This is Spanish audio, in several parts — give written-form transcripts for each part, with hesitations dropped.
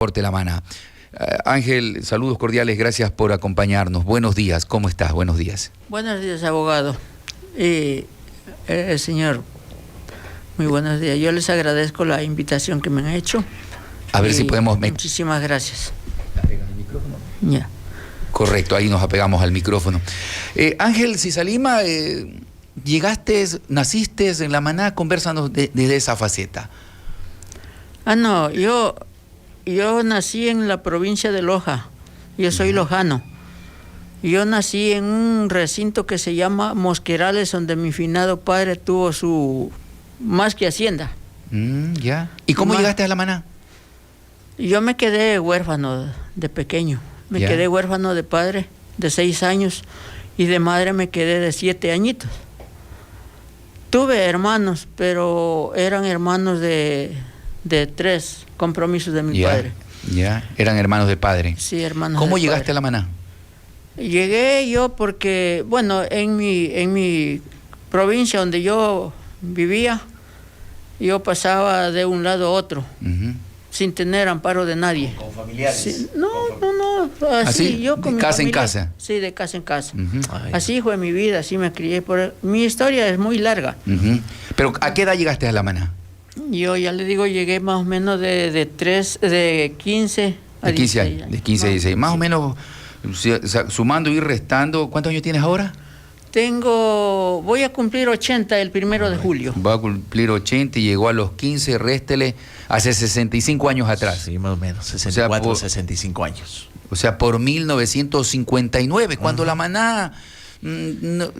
Porte La Maná. Ángel, saludos cordiales, gracias por acompañarnos. Buenos días, ¿cómo estás? Buenos días. Buenos días, abogado. Señor, muy buenos días. Yo les agradezco la invitación que me han hecho. A ver si podemos... Muchísimas gracias. ¿Apegas el micrófono? Ya. Correcto, ahí nos apegamos al micrófono. Ángel Cisalima, naciste en La Maná, conversanos desde esa faceta. No, yo nací en la provincia de Loja. Yo soy lojano. Yo nací en un recinto que se llama Mosquerales, donde mi finado padre tuvo su más que hacienda. Ya. ¿Y cómo llegaste a La Maná? Yo me quedé huérfano de pequeño. Me quedé huérfano de padre de 6 años y de madre me quedé de 7 añitos. Tuve hermanos, pero eran hermanos de 3 compromisos de mi padre. Ya, eran hermanos de padre. Sí, hermanos. ¿Cómo llegaste a La Maná? Llegué yo porque, bueno, en mi provincia donde yo vivía, yo pasaba de un lado a otro, sin tener amparo de nadie. ¿Con familiares? Sí, no, así yo con de mi casa familia, en casa. Sí, de casa en casa. Así fue mi vida, así me crié. Mi historia es muy larga. Pero ¿a qué edad llegaste a La Maná? Yo ya le digo, llegué más o menos de 15 a 16 años. De 15 a 16. Más o menos, sumando y restando, ¿cuántos años tienes ahora? Voy a cumplir 80 el 1 de julio. Va a cumplir 80 y llegó a los 15, réstele, hace 65 años atrás. Sí, más o menos, 64, 65 años. O sea, por 1959, cuando La Maná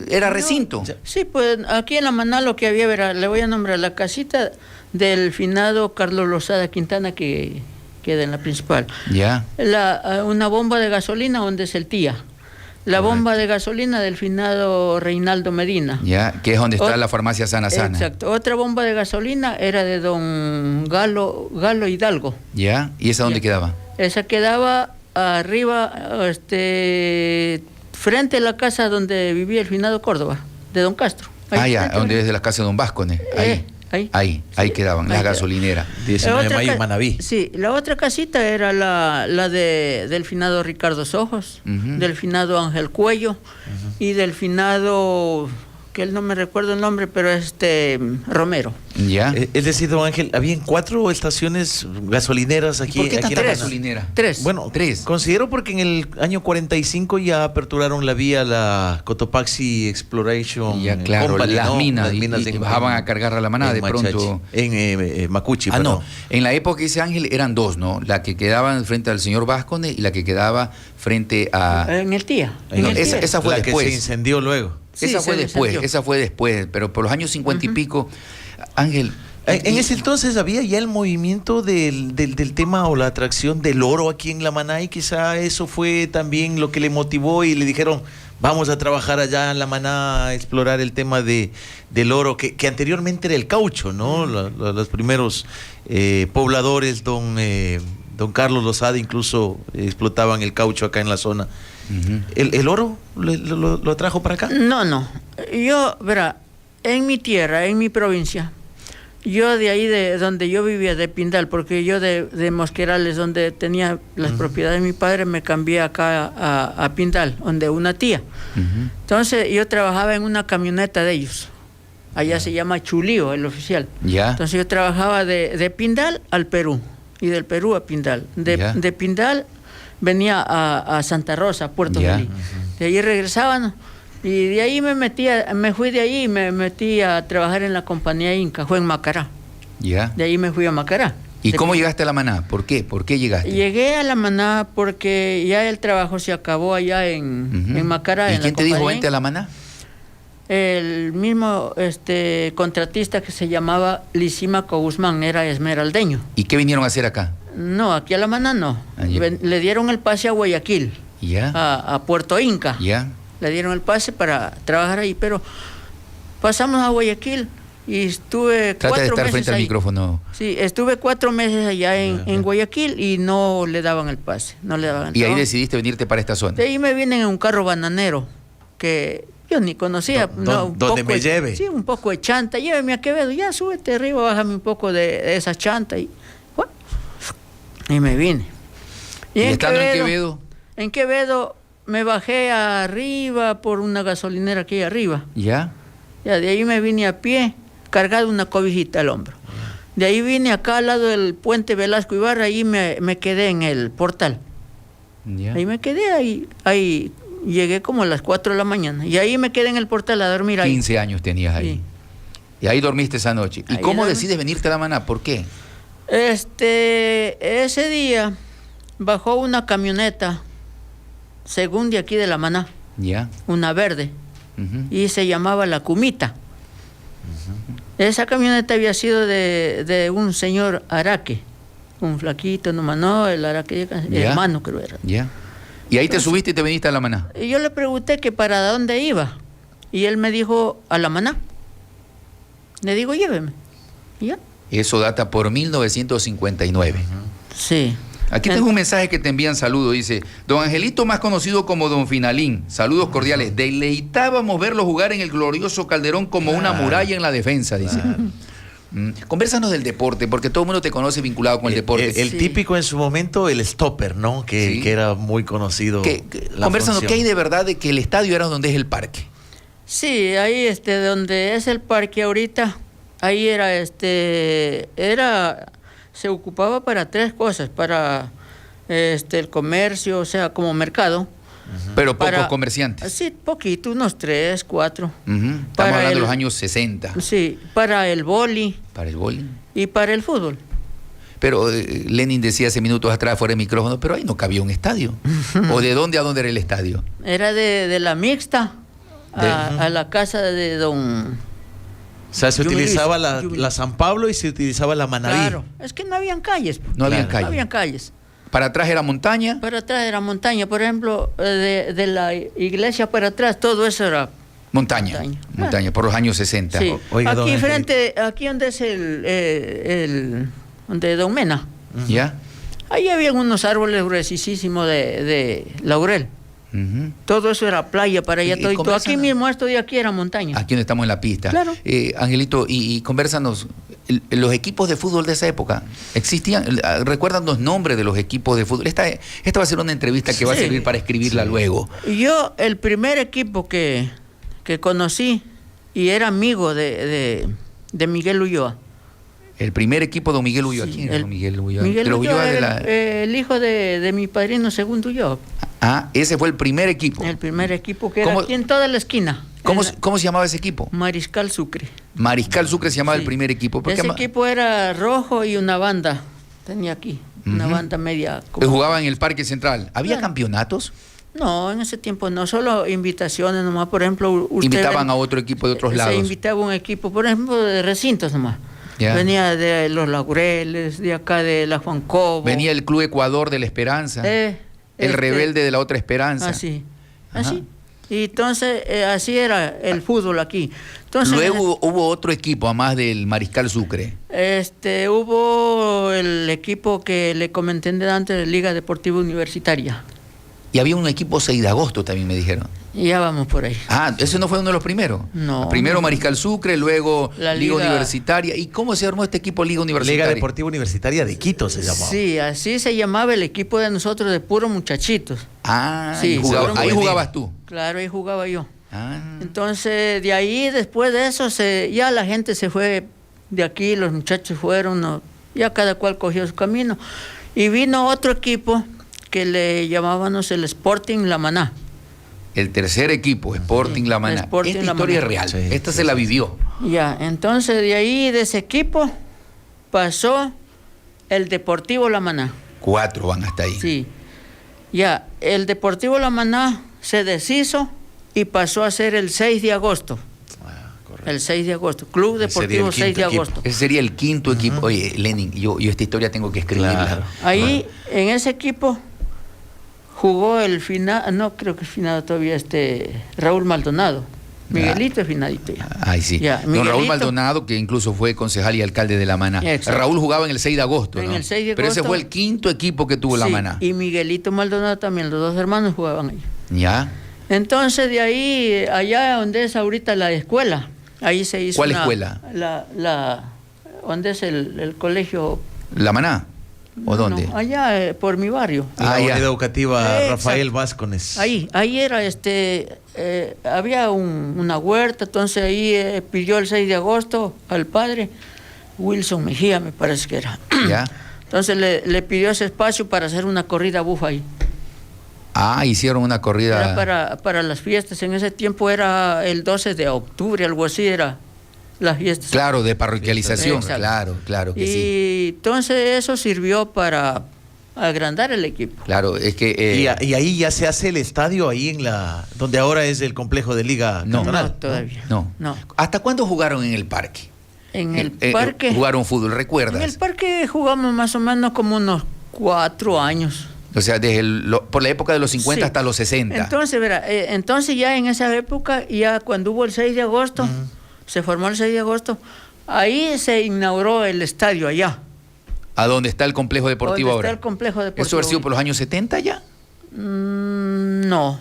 era recinto. Sí, pues aquí en La Maná lo que había era, le voy a nombrar la casita del finado Carlos Lozada Quintana, que queda en la principal. Ya. Una bomba de gasolina donde es el tía. La bomba de gasolina del finado Reinaldo Medina. Ya, que es donde está la farmacia Sana Sana. Exacto. Otra bomba de gasolina era de don Galo Hidalgo. Ya, ¿y esa dónde quedaba? Esa quedaba arriba, frente a la casa donde vivía el finado Córdoba, de don Castro. Donde es de la casa de don Vázquez. Ahí quedaban, las gasolineras. 19 de mayo, Manaví. Sí, la otra casita era la del finado Ricardo Sojos, del finado Ángel Cuello y del finado, que él no me recuerdo el nombre, pero Romero. Ya. Es decir, don Ángel, habían 4 estaciones gasolineras aquí. ¿Por qué aquí tantas gasolineras? 3. Bueno, 3. Considero porque en el año 45 ya aperturaron la vía, la Cotopaxi Exploration. Ya, claro, Company, las ¿no? minas, y bajaban a cargar a La Maná de pronto. En Macuchi. No, en la época ese Ángel eran 2, ¿no? La que quedaba frente al señor Vázquez y la que quedaba frente a... En el tía. Esa fue la después. que se incendió luego. Sí, esa fue después, pero por los años 50 y pico, Ángel... En ese entonces había ya el movimiento del tema o la atracción del oro aquí en La Maná, y quizá eso fue también lo que le motivó y le dijeron, vamos a trabajar allá en La Maná, a explorar el tema del oro, que anteriormente era el caucho, ¿no? Los primeros pobladores, don Carlos Lozada, incluso explotaban el caucho acá en la zona. ¿El oro lo trajo para acá? No. Yo, verá, en mi tierra, en mi provincia, yo de ahí, de donde yo vivía, de Pindal, porque yo de Mosquerales, donde tenía las propiedades de mi padre, me cambié acá a Pindal, donde una tía. Entonces yo trabajaba en una camioneta de ellos. Allá se llama Chulío, el oficial. Entonces yo trabajaba de Pindal al Perú, y del Perú a Pindal. De Pindal venía a Santa Rosa, Puerto Feliz. De allí regresaban. Y de ahí me fui de ahí y me metí a trabajar en la compañía Inca, fue en Macará. De ahí me fui a Macará. ¿Y cómo llegaste a La Maná? ¿Por qué? ¿Por qué llegaste? Llegué a La Maná porque ya el trabajo se acabó allá en Macará. ¿Y quién te dijo vente a La Maná? El mismo contratista que se llamaba Lisímaco Guzmán, era esmeraldeño. ¿Y qué vinieron a hacer acá? No, aquí a La Maná no. Le dieron el pase a Guayaquil, a Puerto Inca. Le dieron el pase para trabajar ahí, pero pasamos a Guayaquil y estuve 4 meses. Trata de estar frente al micrófono. Sí, estuve 4 meses allá en Guayaquil y no le daban el pase, no le daban. Y ahí decidiste venirte para esta zona. De ahí me vienen en un carro bananero que yo ni conocía. ¿Dónde me lleve? Sí, un poco de chanta, lléveme a Quevedo, ya súbete arriba, bájame un poco de esa chanta y Y me vine. ¿Y estando en Quevedo? En Quevedo me bajé arriba por una gasolinera aquí arriba. ¿Ya? Ya, de ahí me vine a pie, cargado una cobijita al hombro. De ahí vine acá al lado del puente Velasco Ibarra, ahí me quedé en el portal. ¿Ya? Ahí me quedé, ahí llegué como a las 4 de la mañana. Y ahí me quedé en el portal a dormir ahí. 15 años tenías ahí. Sí. Y ahí dormiste esa noche. ¿Y Ahí cómo dormí. decides venirte a La Maná? ¿Por qué? Ese día bajó una camioneta, según de aquí de La Maná, ¿Ya? una verde, Ujú. y se llamaba La Cumita. Esa camioneta había sido de un señor Araque, un flaquito, no, el Araque, ¿Ya? hermano creo era. ¿Ya? Y ahí te subiste y te viniste a La Maná. Y yo le pregunté que para dónde iba, y él me dijo, a La Maná. Le digo, lléveme. ¿Y ya? Eso data por 1959. Sí. Aquí tengo un mensaje que te envían saludos. Dice, don Angelito, más conocido como don Finalín, saludos cordiales. Deleitábamos verlo jugar en el glorioso Calderón como una muralla en la defensa, dice. Convérsanos del deporte, porque todo el mundo te conoce vinculado con el deporte. El Sí. típico en su momento, el stopper, ¿no? Que, Sí. que era muy conocido. Convérsanos, ¿qué hay de verdad de que el estadio era donde es el parque? Sí, ahí donde es el parque ahorita, ahí se ocupaba para 3 cosas, para el comercio, o sea, como mercado. Pero pocos Para- comerciantes. Sí, poquito, unos 3, 4. Ujú. Estamos Para hablando de el- los años 60. Sí, para el boli Para el bowling. y para el fútbol. Pero Lenin decía hace minutos atrás fuera de micrófono, pero ahí no cabía un estadio. ¿O de dónde a dónde era el estadio? Era de la mixta De- a la casa de don... O sea, se Yumilís, utilizaba la Yumilís. San Pablo y se utilizaba la Manaví. Claro, es que no habían calles. No habían Claro. calle. No habían calles. Para atrás era montaña. Para atrás era montaña, por ejemplo, de la iglesia para atrás, todo eso era Montaña. Montaña. Montaña, por los años 60. sí. Oiga, don Aquí Angelito. frente, aquí donde es donde Don Mena, ¿Ya? ahí había unos árboles gruesísimos de laurel. Ujú. Todo eso era playa para allá, Y todo. Aquí conversan- mismo, esto de aquí era montaña. Aquí donde estamos en la pista. Claro. Angelito, y convérsanos, los equipos de fútbol de esa época, ¿existían? ¿Recuerdan los nombres de los equipos de fútbol? Esta va a ser una entrevista que va a Sí. servir para escribirla luego. Yo, el primer equipo que conocí y era amigo de Miguel Ulloa. El primer equipo de don Miguel Ulloa. Sí, ¿Quién era don Miguel Ulloa? Miguel De los Ulloa Ulloa de era la- el hijo de mi padrino segundo Ulloa. ese fue el primer equipo. El primer equipo que era ¿Cómo- aquí en toda la esquina. ¿Cómo, En la- cómo se llamaba ese equipo? Mariscal Sucre. Mariscal Sucre se llamaba Sí. el primer equipo. ¿Por qué Ese ama- equipo era rojo y una banda. Tenía aquí. Una Ujú. banda media. Jugaba en el Parque Central. ¿Había Claro. campeonatos? No, en ese tiempo no. Solo invitaciones nomás. Por ejemplo, usted Invitaban a otro equipo de otros se lados. invitaba un equipo, por ejemplo, de recintos nomás. Ya. Venía de los Laureles, de acá de la Juan Cobo. Venía el Club Ecuador de la Esperanza. el este, Rebelde de la Otra Esperanza. Así. Ajá. Así. Y entonces, así era el fútbol aquí. Entonces, Luego hubo otro equipo, además del Mariscal Sucre. hubo el equipo que le comenté antes de Liga Deportiva Universitaria. Y había un equipo 6 de agosto también, me dijeron. Y ya vamos por ahí. Ah, ese no fue uno de los primeros. No. Primero Mariscal Sucre, luego La Liga Liga- Universitaria. ¿Y cómo se armó este equipo Liga Universitaria? Liga Deportiva Universitaria de Quito se llamaba. Sí, así se llamaba el equipo de nosotros de puros muchachitos. Ah, Sí, y jugaba- fueron ahí buenos. jugabas tú. Claro, ahí jugaba yo. Ah. Entonces, de ahí, después de eso, ya la gente se fue de aquí, los muchachos fueron, ya cada cual cogió su camino. Y vino otro equipo que le llamábamos el Sporting La Maná. El tercer equipo, Sporting La Maná. Sporting Esta La historia es Maná. real. Sí, Esta sí, se la sí. vivió. Ya, entonces de ahí, de ese equipo, pasó el Deportivo La Maná. 4 van hasta ahí. Sí. Ya, el Deportivo La Maná se deshizo y pasó a ser el 6 de agosto. Ah, correcto. El 6 de agosto. Club Ese sería Deportivo el 6 de quinto equipo. agosto. Ese sería el quinto equipo. Oye, Lenin, yo esta historia tengo que escribirla. Claro. Ahí, en ese equipo, jugó el final, no creo que es finado todavía, Raúl Maldonado. Miguelito es finadito ya. Ay, sí. Ya, Don Raúl Miguelito. Maldonado, que incluso fue concejal y alcalde de La Maná. Exacto. Raúl jugaba en el 6 de agosto, En ¿no? el 6 de Pero ese agosto. fue el quinto equipo que tuvo La Sí, Maná. y Miguelito Maldonado también, los dos hermanos jugaban ahí. ¿Ya? Entonces, de ahí, allá donde es ahorita la escuela, ahí se hizo ¿Cuál escuela? donde es el colegio, La Maná. ¿O dónde? No, allá por mi barrio. La ya. unidad educativa Exacto. Rafael Vázquez. Ahí era había una huerta, entonces ahí pidió el 6 de agosto al padre, Wilson Mejía me parece que era. ¿Ya? Entonces le pidió ese espacio para hacer una corrida bufa ahí. Ah, hicieron una corrida. Era para las fiestas, en ese tiempo era el 12 de octubre, algo así era las fiestas. Claro, de parroquialización. Exacto. Claro que y sí. entonces eso sirvió para agrandar el equipo. Claro, es que... Y ahí ya se hace el estadio, ahí donde ahora es el complejo de Liga No. Cantonal. No, todavía. No. No. ¿Hasta cuándo jugaron en el parque? En el parque. Jugaron fútbol, ¿recuerdas? En el parque jugamos más o menos como unos 4 años. O sea, desde por la época de los 50 Sí. hasta los 60. Entonces, verá, entonces ya en esa época, ya cuando hubo el 6 de agosto, se formó el 6 de agosto, ahí se inauguró el estadio allá. ¿A dónde está el complejo deportivo donde ahora? está el complejo deportivo. ¿Eso ha sido por los años 70 ya? No.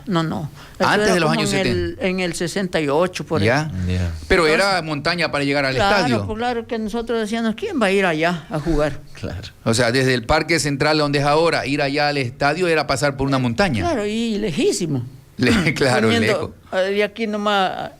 Eso Antes era de los como años 70. En el 68, por ahí. ¿Ya? Ya. Pero Entonces, era montaña para llegar al Claro, estadio. pues claro que nosotros decíamos, ¿quién va a ir allá a jugar? Claro. O sea, desde el parque central donde es ahora, ir allá al estadio era pasar por una montaña. Claro, y lejísimo. Claro, Poniendo, lejos. de aquí nomás,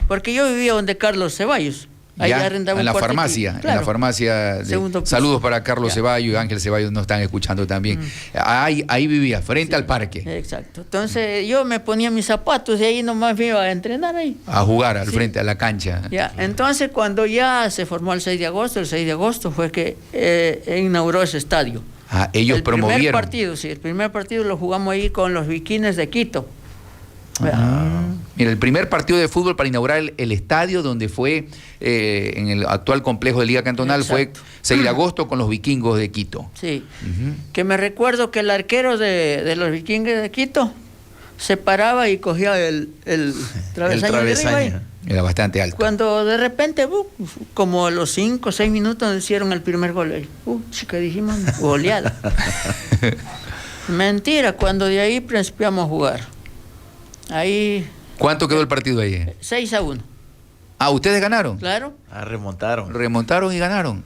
porque yo vivía donde Carlos Ceballos. Ahí Ya, arrendaba en un la cuartito y- farmacia, claro. en la farmacia. Segundo piso. Saludos para Carlos Ya. Ceballos y Ángel Ceballos, nos están escuchando también. Ahí vivía, frente al parque, Exacto. Entonces yo me ponía mis zapatos y ahí nomás me iba a entrenar ahí. a jugar al Sí. frente, a la cancha. Ya. Entonces cuando ya se formó el 6 de agosto, el 6 de agosto fue que inauguró ese estadio. Ah, ellos el primer promovieron. partido, sí, el primer partido lo jugamos ahí con los Vikines de Quito. Mira, el primer partido de fútbol para inaugurar el estadio donde fue en el actual complejo de Liga Cantonal Exacto. fue 6 de agosto con los Vikingos de Quito. Sí. Ujú. Que me recuerdo que el arquero de los Vikingos de Quito se paraba y cogía el travesaño. de arriba ahí. Era bastante alto. Cuando de repente, como a los 5 o 6 minutos hicieron el primer gol. Chica, dijimos, goleada. Mentira, cuando de ahí principiamos a jugar. Ahí, ¿Cuánto quedó el partido ahí? 6-1. Ah, ¿ustedes ganaron? Claro. Remontaron. Remontaron y ganaron.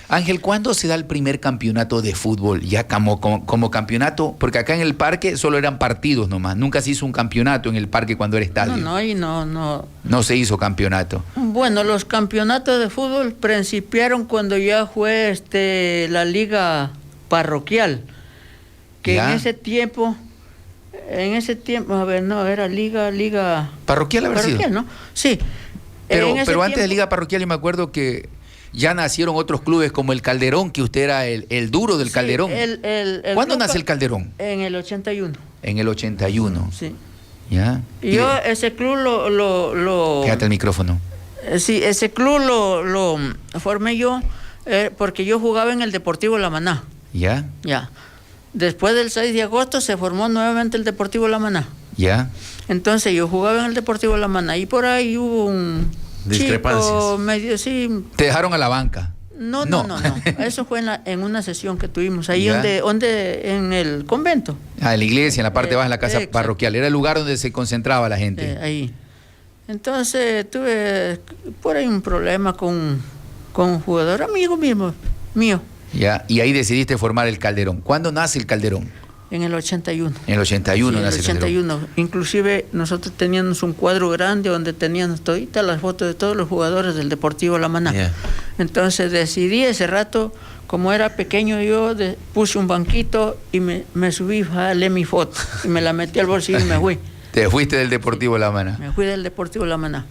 Ángel, ¿cuándo se da el primer campeonato de fútbol? Ya como campeonato, porque acá en el parque solo eran partidos nomás. Nunca se hizo un campeonato en el parque cuando era estadio. No. No se hizo campeonato. Bueno, los campeonatos de fútbol principiaron cuando ya fue la liga parroquial. Que Ya. en ese tiempo, a ver, no, era liga Parroquial haber sido. parroquial, ¿no? Sí. Pero En ese antes de tiempo- Liga Parroquial yo me acuerdo que ya nacieron otros clubes como el Calderón, que usted era el duro del Sí, Calderón. ¿Cuándo club nace el Calderón? En el 81. En el 81. Sí. ¿Ya? Y yo ese club lo Fíjate el micrófono. sí, ese club lo formé yo porque yo jugaba en el Deportivo La Maná. ¿Ya? Ya. Después del 6 de agosto se formó nuevamente el Deportivo La Maná. ¿Ya? Entonces yo jugaba en el Deportivo La Maná y por ahí hubo un Discrepancias. chico medio, sí. Te dejaron a la banca. No. Eso fue en una sesión que tuvimos ahí Ya. donde en el convento. Ah, en la iglesia, en la parte baja, en la casa Exacto. parroquial. Era el lugar donde se concentraba la gente. Ahí. Entonces tuve por ahí un problema con un jugador amigo mío, ¿Ya? Y ahí decidiste formar el Calderón. ¿Cuándo nace el Calderón? en el 81. En el 81 Sí, en el nace el Calderón. 81. Inclusive nosotros teníamos un cuadro grande donde teníamos toditas las fotos de todos los jugadores del Deportivo La Maná. Ya. Entonces decidí ese rato, como era pequeño yo, puse un banquito y me subí, jalé mi foto y me la metí al bolsillo y me fui. Te fuiste del Deportivo La Maná. Me fui del Deportivo La Maná.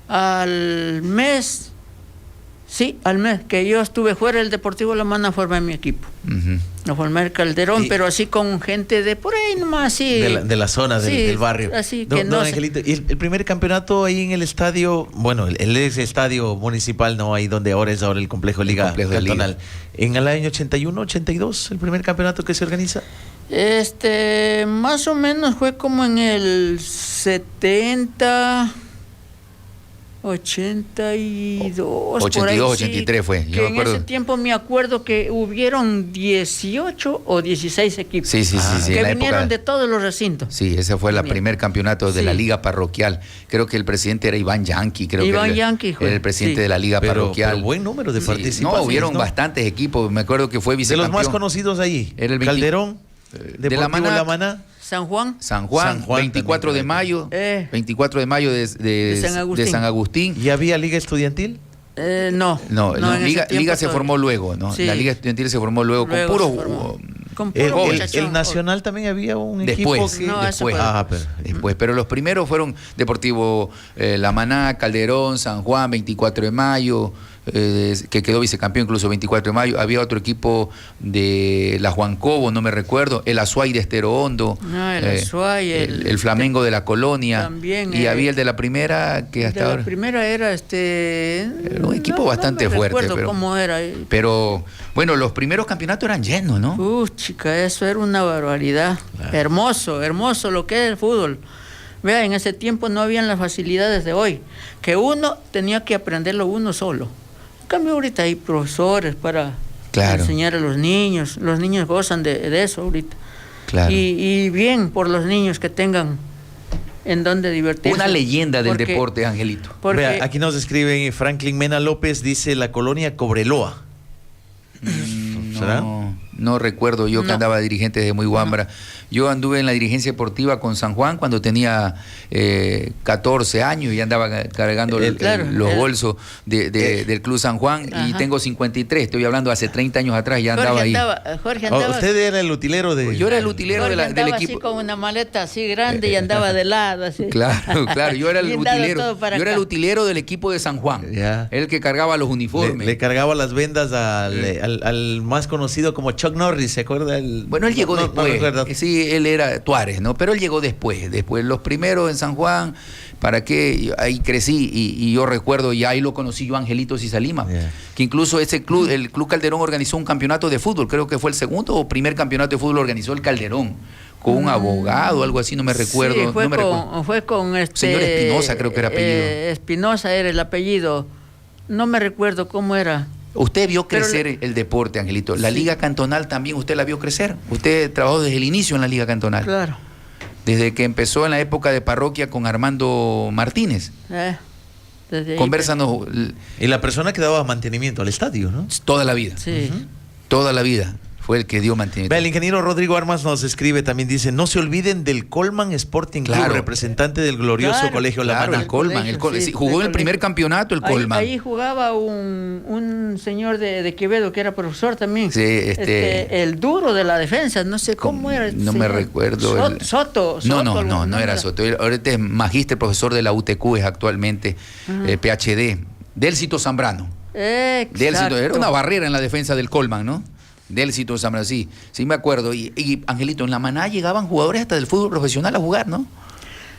Al mes que yo estuve fuera del Deportivo La Maná, formé mi equipo. Ujú. Lo formé el Calderón, Y- pero así con gente de por ahí nomás, así. De la zona, Sí, del barrio. así que Don no sé. Angelito, y el primer campeonato ahí en el estadio, bueno, el ex estadio municipal, ¿no? Ahí donde ahora es el complejo de Liga complejo de Liga. Cantonal. En el año 81, 82, el primer campeonato que se organiza. Más o menos fue como en el 70. 82, 82, por ahí, 83 fue, yo que me en acuerdo. ese tiempo me acuerdo que hubieron 18 o 16 equipos. Sí, que en la vinieron época. de todos los recintos. Sí, ese fue el Bien. primer campeonato de la Sí. Liga Parroquial. Creo que el presidente era Iván Yanqui, creo Iván que Yanqui, era el presidente de la Liga Parroquial. Pero buen número de Sí, participantes. No, hubieron ¿no? bastantes equipos. Me acuerdo que fue De vicecampeón. los más conocidos ahí. Era el 20 Calderón, de Deportivo La La Maná. Maná. San Juan. San Juan, San Juan 24 de también, mayo. 24 de mayo de San Agustín. de San Agustín. ¿Y había Liga Estudiantil? No, No, en ese Liga tiempo se todavía. formó luego, ¿no? Sí. La Liga Estudiantil se formó luego, Luego con se puros formó. Con El, puro el- muchachón. el Nacional también había un Después, equipo que... No, eso después, fue- después. Pero los primeros fueron Deportivo La Maná, Calderón, San Juan, 24 de mayo, que quedó vicecampeón incluso 24 de mayo. Había otro equipo de la Juan Cobo, no me recuerdo, el Azuay de Estero Hondo, El Azuay, el Flamengo de la Colonia, también, y había el de la primera que hasta de ahora... la primera era un equipo bastante fuerte, No recuerdo pero- cómo era. Pero bueno, los primeros campeonatos eran llenos, ¿no? Chica, eso era una barbaridad. Claro. Hermoso, hermoso lo que es el fútbol. Vea, en ese tiempo no habían las facilidades de hoy, que uno tenía que aprenderlo uno solo. En cambio ahorita hay profesores para Claro. enseñar a los niños gozan de eso ahorita. Claro. Y bien por los niños que tengan en donde divertirse. Una leyenda del Porque- deporte, Angelito. porque- Vea, aquí nos escriben Franklin Mena López, dice la colonia Cobreloa. ¿Será? No recuerdo yo que No. andaba dirigente desde muy guambra. Yo anduve en la dirigencia deportiva con San Juan cuando tenía 14 años y andaba cargando los bolsos del Club San Juan, y Ajá. tengo 53, estoy hablando hace 30 años atrás, ya Jorge andaba ahí. Jorge Oh, andaba, usted era el utilero de... Yo era el utilero Jorge del andaba equipo. así con una maleta así grande y andaba de lado así. Claro, yo era el Bien dado utilero. todo para Yo era el acá. utilero del equipo de San Juan. Ya. El que cargaba los Le, uniformes. le cargaba las vendas al más conocido como Chuck Norris, ¿se acuerda? Bueno, él llegó No después. recuerdo. Sí, él era Tuárez, ¿no? Pero él llegó después. Después, los primeros en San Juan, ¿para qué? Ahí crecí y yo recuerdo, y ahí lo conocí yo, Angelito Cisalima, Yeah. que incluso ese club, el Club Calderón organizó un campeonato de fútbol, creo que fue el segundo o primer campeonato de fútbol organizó el Calderón, con un abogado, algo así, no me recuerdo. Sí, no me recuerdo. fue con Señor Espinosa, creo que era apellido. Espinosa era el apellido. No me recuerdo cómo era. Usted vio Pero crecer el deporte, Angelito. La Sí. Liga Cantonal también usted la vio crecer. Usted trabajó desde el inicio en la Liga Cantonal. Claro. Desde que empezó en la época de parroquia con Armando Martínez. Desde ahí, Convérsanos Y la persona que daba mantenimiento al estadio, ¿no? toda la vida. Sí. Toda la vida fue el que dio mantenimiento. Vea, el ingeniero Rodrigo Armas nos escribe, también dice, no se olviden del Colman Sporting Club, Claro. representante del glorioso Claro, Colegio La Claro, Maná. el Colman. Sí, Jugó en el del primer colegio. campeonato el Colman. Ahí jugaba un señor de Quevedo que era profesor también. Sí, el duro de la defensa, no sé cómo era. No me recuerdo. Soto. No era Soto. Él ahorita es magíster profesor de la UTQ, es actualmente PhD. Délcito Zambrano. Délcito, era una barrera en la defensa del Colman, ¿no? Délcito Zambrano, sí me acuerdo. Y Angelito, en La Maná llegaban jugadores hasta del fútbol profesional a jugar, ¿no?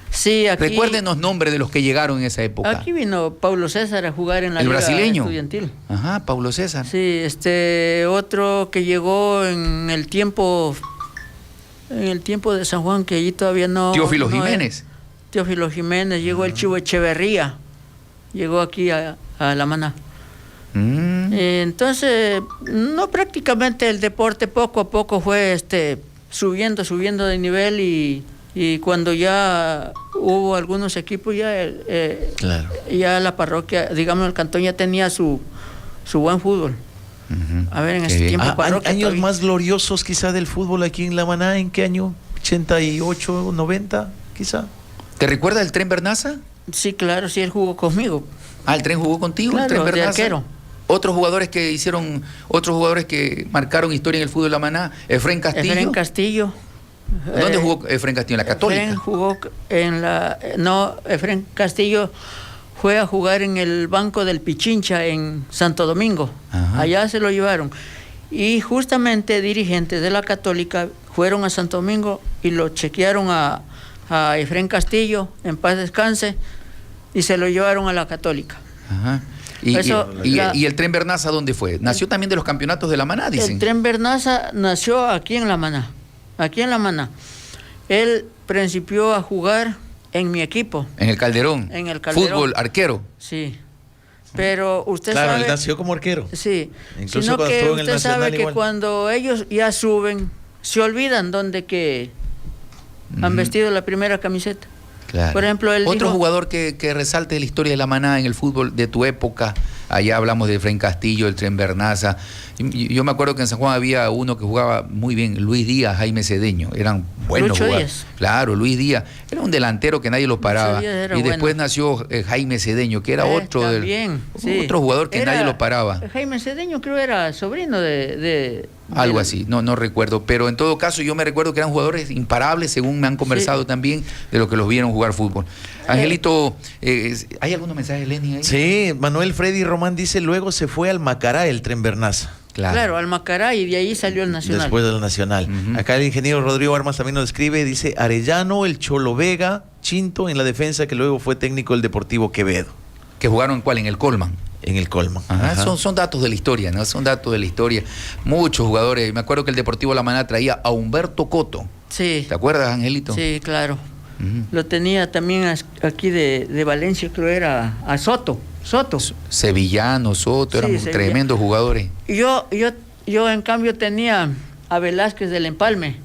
Sí, aquí. Recuérdenos nombres de los que llegaron en esa época. Aquí vino Paulo César a jugar en la El Liga brasileño. Estudiantil. Ajá, Paulo César. Sí, otro que llegó en el tiempo de San Juan, que allí todavía no. Teófilo no Jiménez. Teófilo Jiménez, llegó el Chivo Echeverría, llegó aquí a La Maná. Entonces, no, prácticamente el deporte poco a poco fue subiendo de nivel, y cuando ya hubo algunos equipos, Claro. ya la parroquia, digamos el cantón ya tenía su buen fútbol. A ver, en Qué ese bien. tiempo parroquia Años todavía- más gloriosos quizá del fútbol aquí en La Maná, ¿en qué año? ¿88, 90 quizá? ¿Te recuerdas el Tren Bernaza? Sí, claro, sí, él jugó conmigo. Ah, el Tren jugó contigo, el Claro, Tren de Bernaza. arquero. Otros jugadores que marcaron historia en el fútbol de La Maná, Efrén Castillo. Efrén Castillo. ¿Dónde jugó Efrén Castillo? ¿En la Católica? Efrén jugó Efrén Castillo fue a jugar en el Banco del Pichincha en Santo Domingo. Ajá. Allá se lo llevaron. Y justamente dirigentes de la Católica fueron a Santo Domingo y lo chequearon a Efrén Castillo, en paz descanse, y se lo llevaron a la Católica. Ajá. ¿Y el Tren Bernaza dónde fue? Nació también de los campeonatos de La Maná, dicen. El Tren Bernaza nació aquí en La Maná. Aquí en La Maná. Él principió a jugar en mi equipo. En el Calderón. En el Calderón. Fútbol, arquero. Sí. Pero usted Claro, sabe... él nació como arquero. Sí. Incluso Sino cuando que estuvo en el usted sabe Nacional que igual. cuando ellos ya suben, se olvidan dónde que han vestido la primera camiseta. Claro. Por ejemplo, él Otro dijo- jugador que resalte de la historia de la Maná en el fútbol de tu época. Allá hablamos de Efraín Castillo, el Tren Bernaza. Yo me acuerdo que en San Juan había uno que jugaba muy bien, Luis Díaz, Jaime Cedeño. Eran buenos Lucho jugadores. Díaz. Claro, Luis Díaz. Era un delantero que nadie lo paraba. Díaz era Y después bueno. nació Jaime Cedeño, que era otro también, sí. otro jugador que Era- nadie lo paraba. Jaime Cedeño creo era sobrino de Algo así, no recuerdo. Pero en todo caso, yo me recuerdo que eran jugadores imparables, según me han conversado también, de los que los vieron jugar fútbol. Angelito, ¿hay algunos mensajes, Lenin, ahí? Sí, Manuel Freddy Román dice, luego se fue al Macará, el Tren Bernaza. Claro, al Macará, y de ahí salió el Nacional. Después del Nacional. Ujú. Acá el ingeniero Rodrigo Armas también nos escribe, dice Arellano, el Cholo Vega, Chinto en la defensa, que luego fue técnico del Deportivo Quevedo, ¿Que jugaron cuál? En el Colman. en el Colman. Ajá, Ajá. son datos de la historia, ¿no? Son datos de la historia. Muchos jugadores. Me acuerdo que el Deportivo La Maná traía a Humberto Coto. Sí, ¿Te acuerdas, Angelito? sí, claro. Ujú. Lo tenía también aquí de Valencia, creo era a Soto. Sevillano, Soto, eran Sevilla. tremendos jugadores. Yo en cambio tenía a Velázquez del Empalme,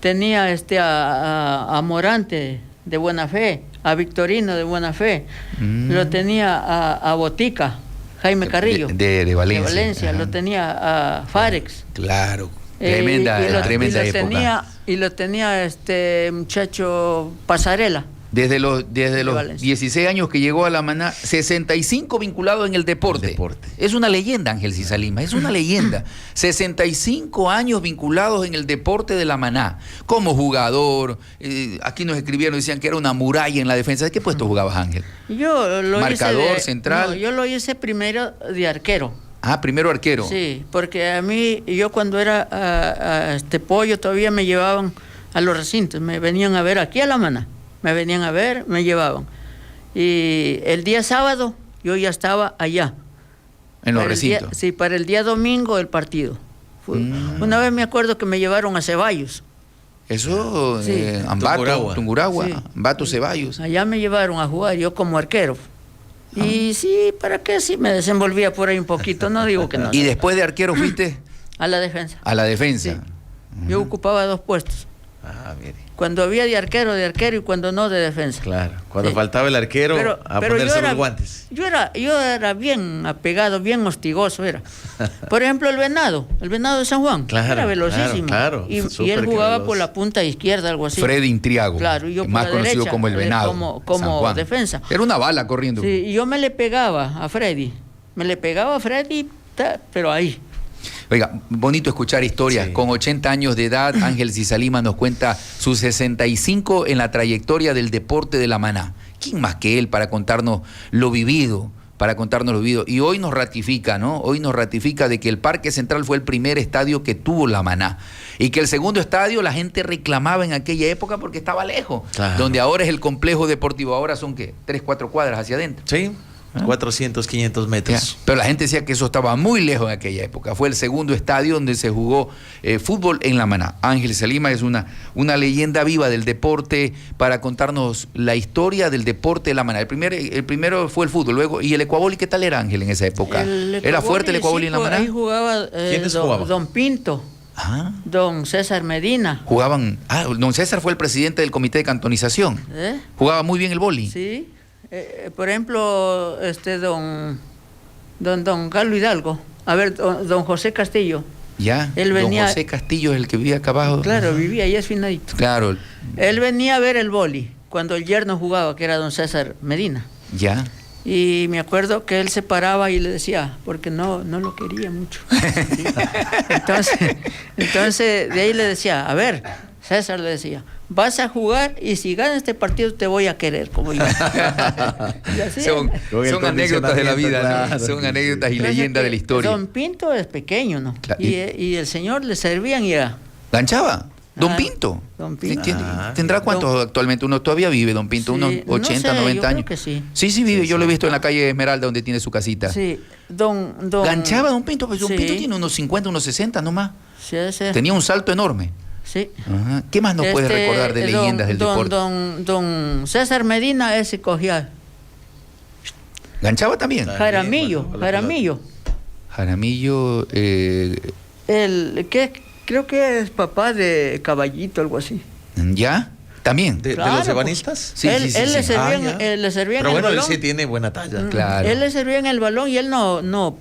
tenía a Morante de Buena Fe, a Victorino de Buena Fe, lo tenía a Botica, Jaime Carrillo. De Valencia. De Valencia, Ajá. lo tenía a Farex. Claro. Tremenda, tremenda época. Y lo tenía este muchacho Pasarela. Desde los Valencia. 16 años que llegó a La Maná, 65 vinculados en el deporte. Deporte. Es una leyenda, Ángel Cisa Lima, es una leyenda. 65 años vinculados en el deporte de La Maná. Como jugador, aquí nos escribieron, decían que era una muralla en la defensa. ¿De qué puesto jugabas, Ángel? Yo lo Marcador, hice central. No, yo lo hice primero de arquero. Ah, primero arquero. Sí, porque a mí, yo cuando era pollo todavía me llevaban a los recintos, me venían a ver aquí a La Maná, me venían a ver, me llevaban. Y el día sábado yo ya estaba allá. En los Para el día- recintos. sí, para el día domingo el partido. Una vez me acuerdo que me llevaron a Ceballos, Eso, Sí. Ambato, Tungurahua, Sí. Ambato Ceballos. allá me llevaron a jugar yo como arquero. Y sí, ¿para qué? Sí, me desenvolvía por ahí un poquito, no digo que no. Y después de arquero fuiste A la defensa. a la defensa. Sí. Yo ocupaba 2 puestos. Ah, mire. Cuando había de arquero y cuando no de defensa. Claro, cuando Sí. faltaba el arquero, a ponerse los era, guantes. yo era bien apegado, bien hostigoso era. Por ejemplo, el venado de San Juan, Claro, era velocísimo. claro, y súper él jugaba veloz. por la punta izquierda, algo así. Freddy Intriago, Claro, y yo por más la conocido derecha, como el Venado. como San Juan. defensa. Era una bala corriendo. Sí, y yo me le pegaba a Freddy. Pero ahí. Oiga, bonito escuchar historias. Sí. Con 80 años de edad, Ángel Cisa Lima nos cuenta sus 65 en la trayectoria del deporte de La Maná. ¿Quién más que él para contarnos lo vivido? Y hoy nos ratifica, ¿no? Hoy nos ratifica de que el Parque Central fue el primer estadio que tuvo La Maná. Y que el segundo estadio la gente reclamaba en aquella época porque estaba lejos. Claro. Donde ahora es el complejo deportivo. Ahora son, ¿qué? 3, 4 cuadras hacia adentro. Sí, ¿Ah? 400, 500 Ya, metros. pero la gente decía que eso estaba muy lejos en aquella época. Fue el segundo estadio donde se jugó fútbol en La Maná. Ángel Cisa Lima es una leyenda viva del deporte para contarnos la historia del deporte de La Maná. El primero fue el fútbol, luego, ¿y el Ecuaboli qué tal era, Ángel, en esa época? ¿Era fuerte el Ecuaboli en La Maná? Ahí jugaba, ¿Quiénes jugaban? don Pinto, Ah, don César Medina. jugaban. Ah, don César fue el presidente del comité de cantonización. ¿Eh? Jugaba muy bien el boli. Sí. Por ejemplo, don Carlos Hidalgo. A ver, don José Castillo. Ya. Él venía- Don José Castillo es el que vivía acá abajo. Claro, vivía ahí esfinadito. Claro, Él venía a ver el boli cuando el yerno jugaba, que era don César Medina. ya. Y me acuerdo que él se paraba y le decía, porque no lo quería mucho. ¿Sí? Entonces, de ahí le decía, a ver, César le decía, vas a jugar y si ganas este partido te voy a querer como yo. Y así Son Con el anécdotas de la vida, ¿no? condicionamiento, Son claro. anécdotas y Entonces, leyendas de la historia. Don Pinto es pequeño, ¿no? Claro, Y el señor le servían y era... ¿Ganchaba? Don Ah, Pinto. Don Pinto. ¿Tendrá cuántos actualmente? Uno todavía vive, Don Pinto, Sí, unos no 80, sé, 90 yo creo años. que sí. Sí, vive. Yo lo he visto en la calle Esmeralda, donde tiene su casita. Sí, don... ¿Ganchaba Don Pinto? Pues Don Sí. Pinto tiene unos 50, unos 60 nomás. Sí, ese- Tenía un salto enorme. Sí. Ajá. ¿Qué más nos puedes recordar de leyendas del deporte? Don César Medina, ese cogía. ¿Ganchaba también? Jaramillo. Jaramillo, Creo que es papá de Caballito, algo así. ¿ya? ¿También? ¿De Claro, los ebanistas? Sí, él sí, sí, le sí. servía, ya. le servía en Pero el bueno, él balón. sí tiene buena talla. Claro. Él le servía en el balón y él no,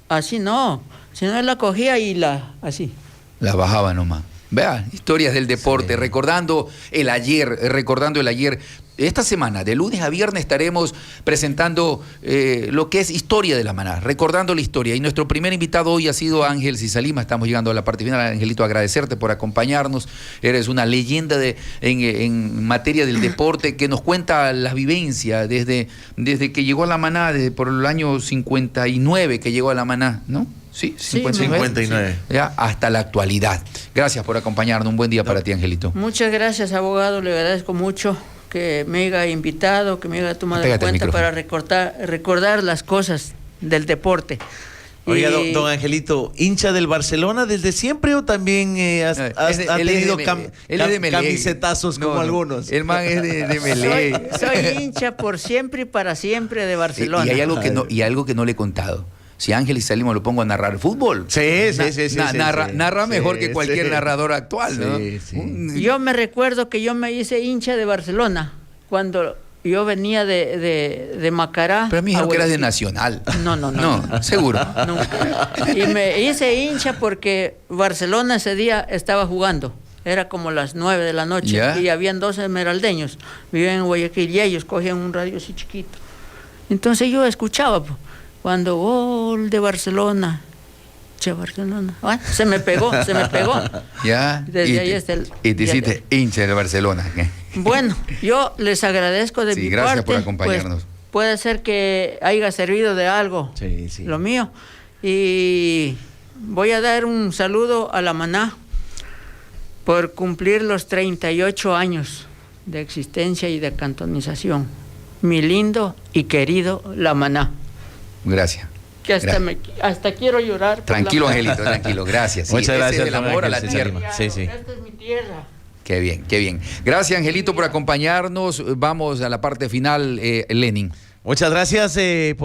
así no. Sino él la cogía y así. La bajaba nomás. Vea, historias del deporte, Sí. recordando el ayer. Esta semana, de lunes a viernes, estaremos presentando lo que es historia de la maná, recordando la historia. Y nuestro primer invitado hoy ha sido Ángel Cisalima. Estamos llegando a la parte final. Angelito, agradecerte por acompañarnos. Eres una leyenda en materia del deporte que nos cuenta las vivencias desde que llegó a la maná, por el año 59 que llegó a la maná, ¿no? Sí, 59. Ya, hasta la actualidad. Gracias por acompañarnos. Un buen día para ti, Angelito. Muchas gracias, abogado. Le agradezco mucho que me haya invitado, que me haya tomado en Pégate al cuenta micrófono. para recordar las cosas del deporte. Oiga, Y- don Angelito, ¿hincha del Barcelona desde siempre o también ha tenido él es de Melé. camisetazos como algunos? El man es de Melé. soy hincha por siempre y para siempre de Barcelona. Y hay algo que no le he contado. Si Ángel y Salimo lo pongo a narrar fútbol. Sí. Narra mejor Sí, que cualquier sí. narrador actual, ¿no? Sí. Yo me recuerdo que yo me hice hincha de Barcelona cuando yo venía de Macará. Pero a mí dijeron que eras de Guayaquil. Nacional. No. Seguro. Nunca. Y me hice hincha porque Barcelona ese día estaba jugando. Era como las 9 de la noche. ¿Ya? Y habían 2 esmeraldeños. Vivían en Guayaquil y ellos cogían un radio así chiquito. Entonces yo escuchaba cuando gol de Barcelona. Che, Barcelona. Ah, se me pegó. ¿Ya? Desde ahí está y te hiciste hincha del Barcelona. Bueno, yo les agradezco de Sí, mi gracias parte. por acompañarnos. Pues, puede ser que haya servido de algo Sí. lo mío. Y voy a dar un saludo a la maná por cumplir los 38 años de existencia y de cantonización. Mi lindo y querido la maná. Gracias. Que hasta quiero llorar. por Tranquilo, la maná. Angelito, tranquilo. Gracias. Sí, Muchas ese gracias, es el don amor a la Ángel tierra. Cisalima. Sí. Esta es mi tierra. Qué bien, qué bien. Gracias, Angelito, por acompañarnos. Vamos a la parte final, Lenin. Muchas gracias por